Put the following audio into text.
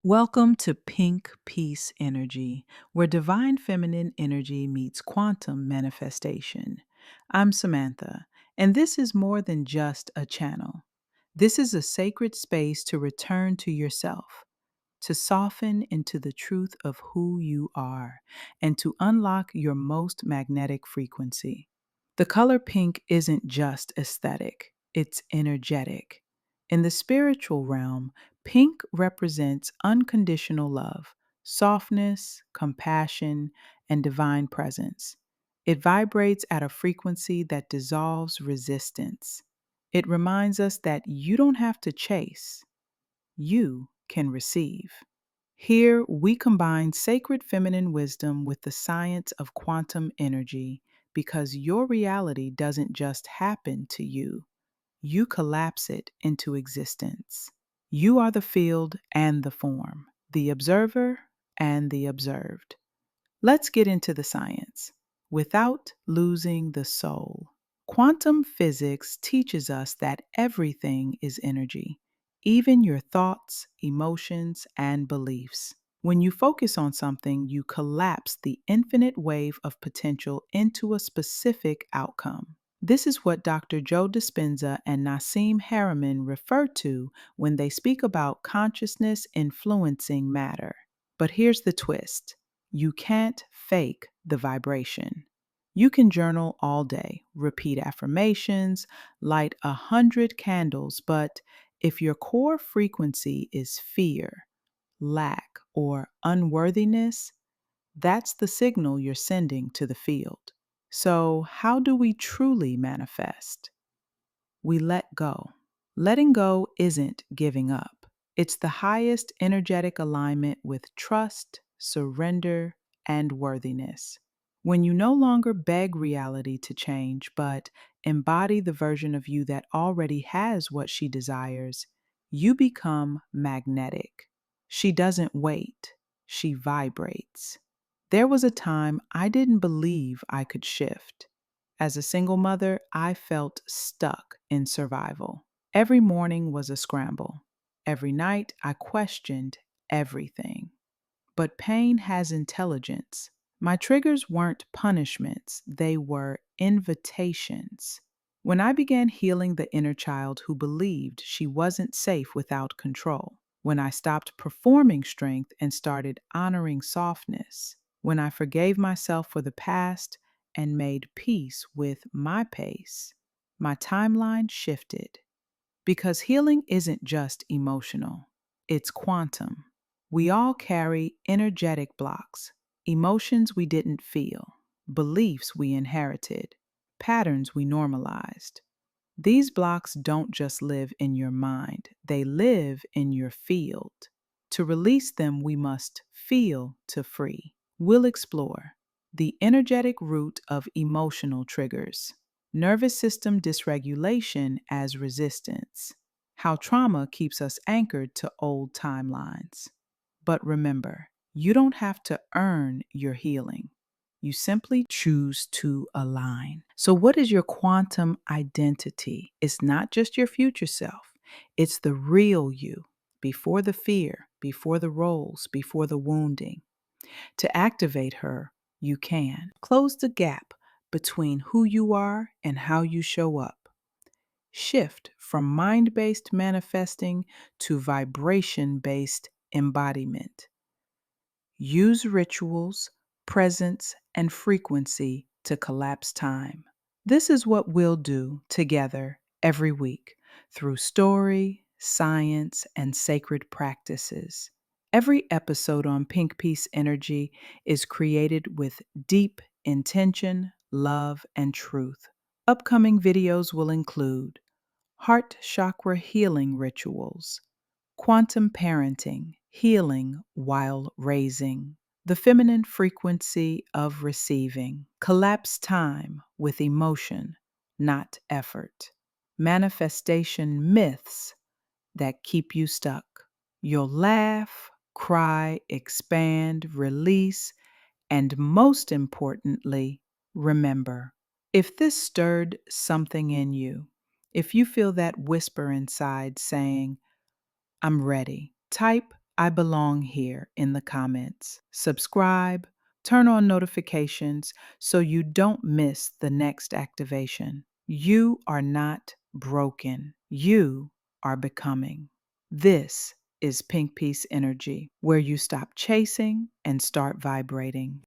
Welcome to Pink Peace Energy, where divine feminine energy meets quantum manifestation. I'm Samantha, and this is more than just a channel. This is a sacred space to return to yourself, to soften into the truth of who you are, and to unlock your most magnetic frequency. The color pink isn't just aesthetic, it's energetic. In the spiritual realm, pink represents unconditional love, softness, compassion, and divine presence. It vibrates at a frequency that dissolves resistance. It reminds us that you don't have to chase, you can receive. Here, we combine sacred feminine wisdom with the science of quantum energy because your reality doesn't just happen to you collapse it into existence. You are the field and the form, the observer and the observed. Let's get into the science without losing the soul. Quantum physics teaches us that everything is energy, even your thoughts, emotions, and beliefs. When you focus on something, you collapse the infinite wave of potential into a specific outcome. This is what Dr. Joe Dispenza and Nassim Harriman refer to when they speak about consciousness influencing matter. But here's the twist: you can't fake the vibration. You can journal all day, repeat affirmations, light 100 candles, but if your core frequency is fear, lack, or unworthiness, that's the signal you're sending to the field. So, how do we truly manifest? We let go. Letting go isn't giving up, it's the highest energetic alignment with trust, surrender, and worthiness. When you no longer beg reality to change, but embody the version of you that already has what she desires, you become magnetic. She doesn't wait, she vibrates. There was a time I didn't believe I could shift. As a single mother, I felt stuck in survival. Every morning was a scramble. Every night, I questioned everything. But pain has intelligence. My triggers weren't punishments, they were invitations. When I began healing the inner child who believed she wasn't safe without control, when I stopped performing strength and started honoring softness, when I forgave myself for the past and made peace with my pace, my timeline shifted. Because healing isn't just emotional, it's quantum. We all carry energetic blocks, emotions we didn't feel, beliefs we inherited, patterns we normalized. These blocks don't just live in your mind, they live in your field. To release them, we must feel to free. We'll explore the energetic root of emotional triggers, nervous system dysregulation as resistance, how trauma keeps us anchored to old timelines. But remember, you don't have to earn your healing. You simply choose to align. So, what is your quantum identity? It's not just your future self, it's the real you, before the fear, before the roles, before the wounding. To activate her, you can close the gap between who you are and how you show up. Shift from mind based manifesting to vibration based embodiment. Use rituals, presence, and frequency to collapse time. This is what we'll do together every week through story, science, and sacred practices. Every episode on Pink Peace Energy is created with deep intention, love, and truth. Upcoming videos will include heart chakra healing rituals, quantum parenting, healing while raising, the feminine frequency of receiving, collapse time with emotion, not effort, manifestation myths that keep you stuck. You'll laugh, cry, expand, release, and most importantly, remember. If this stirred something in you, if you feel that whisper inside saying, I'm ready, type I belong here in the comments. Subscribe, turn on notifications so you don't miss the next activation. You are not broken. You are becoming. This is Pink Peace Energy, where you stop chasing and start vibrating.